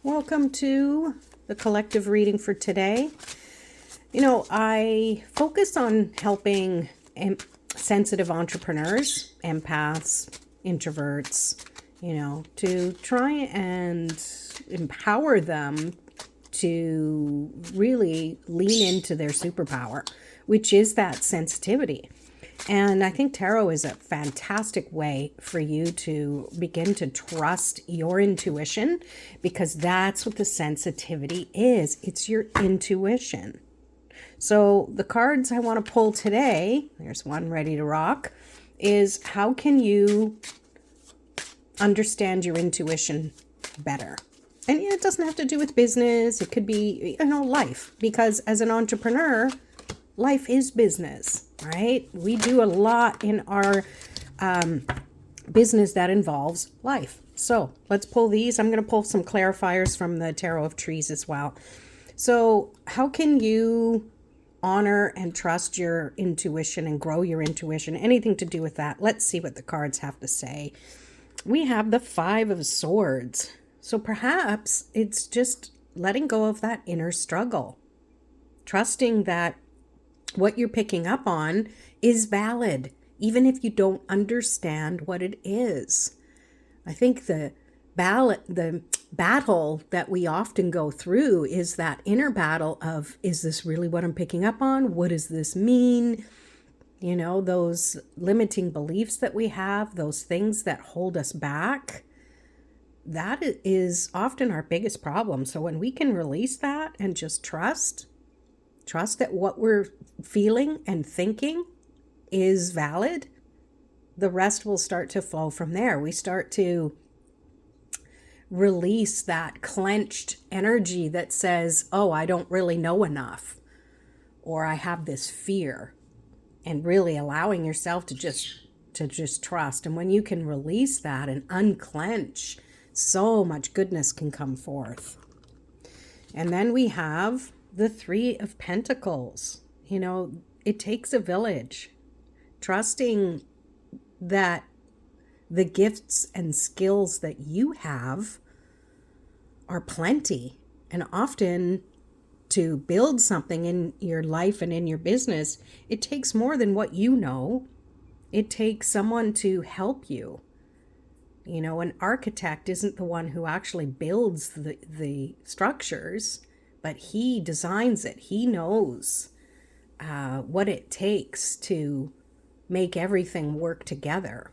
Welcome to the collective reading for today. I focus on helping sensitive entrepreneurs, empaths, introverts, to try and empower them to really lean into their superpower, which is that sensitivity. And I think tarot is a fantastic way for you to begin to trust your intuition, because that's what the sensitivity is. It's your intuition. So the cards I want to pull today, there's one ready to rock, is how can you understand your intuition better? And it doesn't have to do with business. It could be, life, because as an entrepreneur, life is business, right? We do a lot in our business that involves life. So let's pull these. I'm going to pull some clarifiers from the Tarot of Trees as well. So how can you honor and trust your intuition and grow your intuition? Anything to do with that. Let's see what the cards have to say. We have the Five of Swords. So perhaps it's just letting go of that inner struggle, trusting that what you're picking up on is valid, even if you don't understand what it is. I think the battle that we often go through is that inner battle of, is this really what I'm picking up on? What does this mean? Those limiting beliefs that we have, those things that hold us back, that is often our biggest problem. So when we can release that and just trust that what we're feeling and thinking is valid, the rest will start to flow from there. We start to release that clenched energy that says, oh, I don't really know enough, or I have this fear, and really allowing yourself to just trust. And when you can release that and unclench, so much goodness can come forth. And then we have the Three of Pentacles. It takes a village. Trusting that the gifts and skills that you have are plenty. And often to build something in your life and in your business, it takes more than what you know. It takes someone to help you. An architect isn't the one who actually builds the structures, but he designs it. He knows what it takes to make everything work together.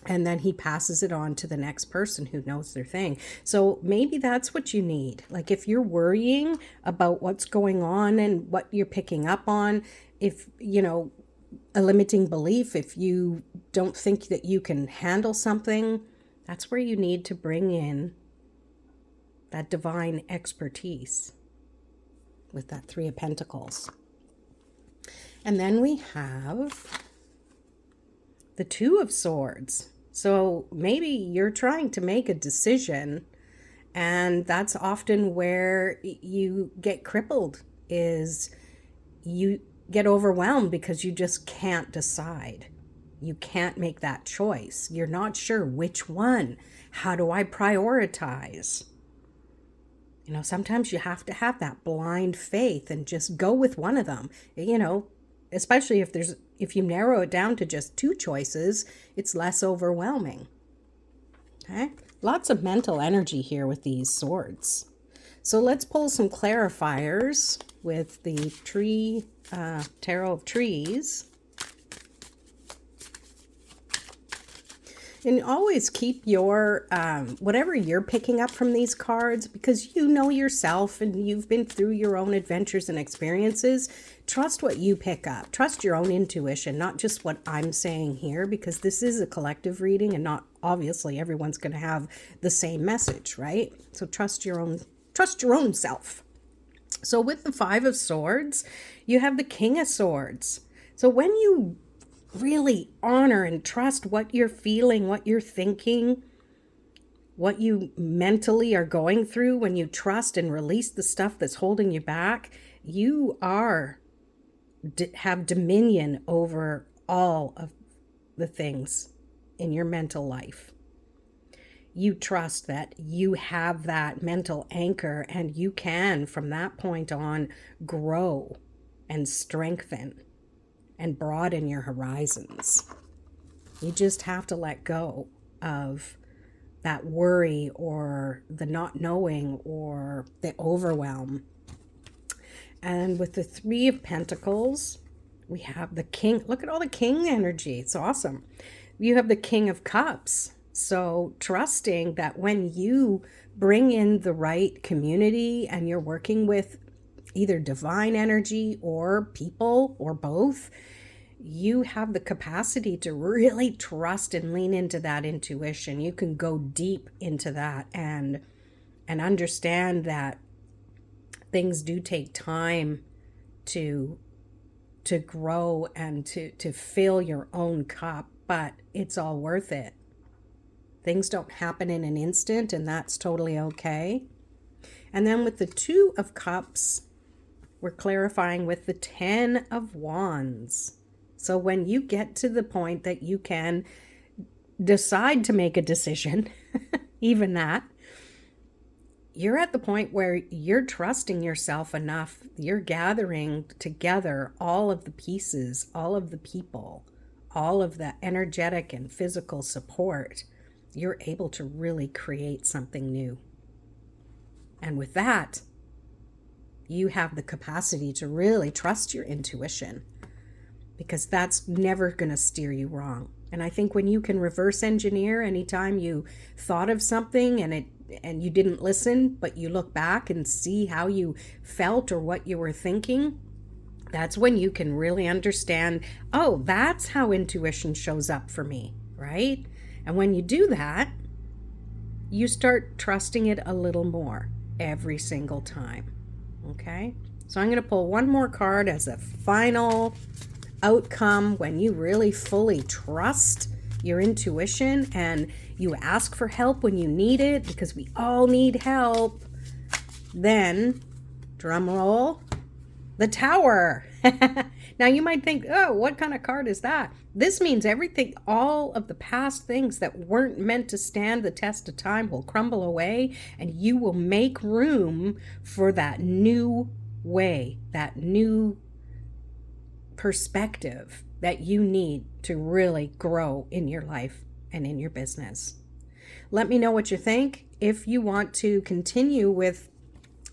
And then he passes it on to the next person who knows their thing. So maybe that's what you need. Like if you're worrying about what's going on and what you're picking up on, if, a limiting belief, if you don't think that you can handle something, that's where you need to bring in that divine expertise with that Three of Pentacles. And then we have the Two of Swords. So maybe you're trying to make a decision, and that's often where you get crippled, is you get overwhelmed because you just can't decide. You can't make that choice. You're not sure which one. How do I prioritize? Sometimes you have to have that blind faith and just go with one of them. Especially if you narrow it down to just two choices, it's less overwhelming. Okay? Lots of mental energy here with these swords. So let's pull some clarifiers with the Tarot of Trees. And always keep your, whatever you're picking up from these cards, because you know yourself and you've been through your own adventures and experiences. Trust what you pick up. Trust your own intuition, not just what I'm saying here, because this is a collective reading and not obviously everyone's going to have the same message, right? So trust your own self. So with the Five of Swords, you have the King of Swords. So when you really honor and trust what you're feeling, what you're thinking, what you mentally are going through, when you trust and release the stuff that's holding you back, you have dominion over all of the things in your mental life. You trust that you have that mental anchor, and you can, from that point on, grow and strengthen and broaden your horizons. You just have to let go of that worry or the not knowing or the overwhelm. And with the Three of Pentacles, we have the King. Look at all the King energy. It's awesome. You have the King of Cups. So trusting that when you bring in the right community and you're working with either divine energy or people or both, you have the capacity to really trust and lean into that intuition. You can go deep into that and understand that things do take time to grow and to fill your own cup, but it's all worth it. Things don't happen in an instant, and that's totally okay. And then with the Two of Cups, we're clarifying with the 10 of Wands. So when you get to the point that you can decide to make a decision, even that, you're at the point where you're trusting yourself enough. You're gathering together all of the pieces, all of the people, all of the energetic and physical support. You're able to really create something new. And with that, you have the capacity to really trust your intuition, because that's never going to steer you wrong. And I think when you can reverse engineer anytime you thought of something and you didn't listen, but you look back and see how you felt or what you were thinking, that's when you can really understand, oh, that's how intuition shows up for me, right? And when you do that, you start trusting it a little more every single time. Okay? So I'm going to pull one more card as a final outcome when you really fully trust your intuition and you ask for help when you need it, because we all need help. Then, drum roll, the Tower. Now you might think, oh, what kind of card is that? This means everything, all of the past things that weren't meant to stand the test of time will crumble away, and you will make room for that new way, that new perspective that you need to really grow in your life and in your business. Let me know what you think. If you want to continue with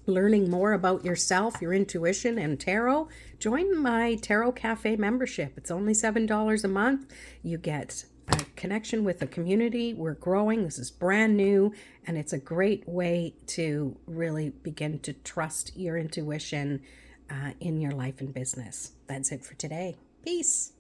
learning more about yourself, your intuition, and tarot, join my Tarot Cafe membership. It's only $7 a month. You get a connection with a community. We're growing. This is brand new, and it's a great way to really begin to trust your intuition in your life and business. That's it for today. Peace.